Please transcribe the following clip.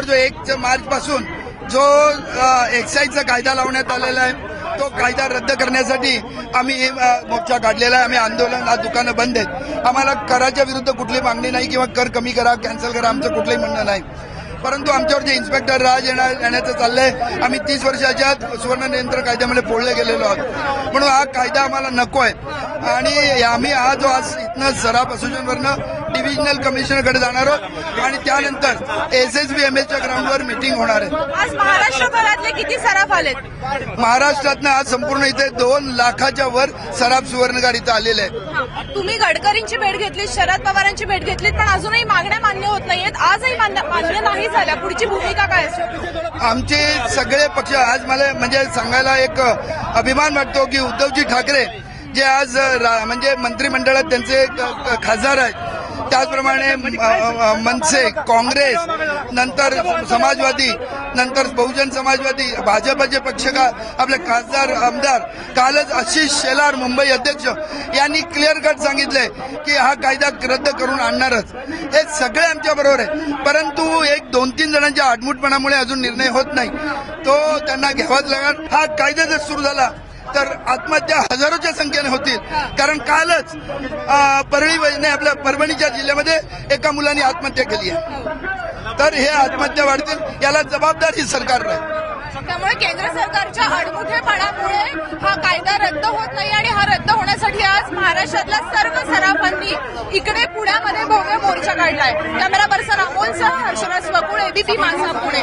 जो 1 मार्च पासून जो एक्साईजचा कायदा लावण्यात आलेला आहे तो कायदा रद्द करण्यासाठी आम्ही मोर्चा काढलेला आहे। आम्ही आंदोलन, आज दुकानं बंद आहेत। आम्हाला कराच्या विरुद्ध कुठली मागणी नाही किंवा कर कमी करा, कॅन्सल करा, आमचं कुठलंही म्हणणं नाही। परंतु आमच्यावर जे इन्स्पेक्टर राज येण्याचं चाललंय, आम्ही 30 वर्षाच्या सुवर्ण नियंत्रण कायद्यामध्ये फोडले गेलेलो आहोत, म्हणून हा कायदा आम्हाला नको आहे। आणि आम्ही आज इथनं सराफ असोसिएशनवरनं डिव्हिजनल कमिशनरकडे जाणार आहोत आणि त्यानंतर SSB-MLच्या ग्राउंडवर मीटिंग होणार आहे। आज महाराष्ट्रभरातले किती सराफ आलेत? महाराष्ट्रातनं आज संपूर्ण इथे 2 लाखाच्या वर सराफ सुवर्णगार इथं आलेले आहेत। तुम्ही गडकरींची भेट घेतली, शरद पवारांची भेट घेतलीत, पण अजूनही मागण्या मान्य होत नाहीयेत। आजही मान्य नाही झाल्या, पुढची भूमिका काय असेल? आमचे सगळे पक्ष, आज मला म्हणजे सांगायला एक अभिमान वाटतो की उद्धवजी ठाकरे जे आज म्हणजे मंत्रिमंडळात त्यांचे खासदार आहेत, त्याचप्रमाणे मनसे, काँग्रेस, नंतर समाजवादी, नंतर बहुजन समाजवादी, भाजपचे पक्ष आपले खासदार आमदार, कालच आशिष शेलार मुंबई अध्यक्ष यांनी क्लिअर कट सांगितलंय की हा कायदा रद्द करून आणणारच। हे सगळे आमच्या बरोबर आहे, परंतु 1-2-3 जणांच्या आडमुठपणामुळे अजून निर्णय होत नाही, तो त्यांना घ्यावाच लागणार। हा कायदा जर सुरू झाला तर आत्महत्या हजारोच्या संख्येने होतील, कारण कालच परळीने आपल्या परभणीच्या जिल्ह्यामध्ये एका मुलाने आत्महत्या केली आहे। तर हे आत्महत्या वाढतील, याला जबाबदार ही सरकार राहील। त्यामुळे केंद्र सरकारच्या आडमुठेपणामुळे हा कायदा रद्द होत नाही आणि हा रद्द होण्यासाठी आज महाराष्ट्रातल्या सर्व सराफांनी इकडे पुण्यामध्ये भव्य मोर्चा काढलाय। कॅमेरा पर्सन अमोलसह हर्षराज वकुळ, ABP माझा पुणे।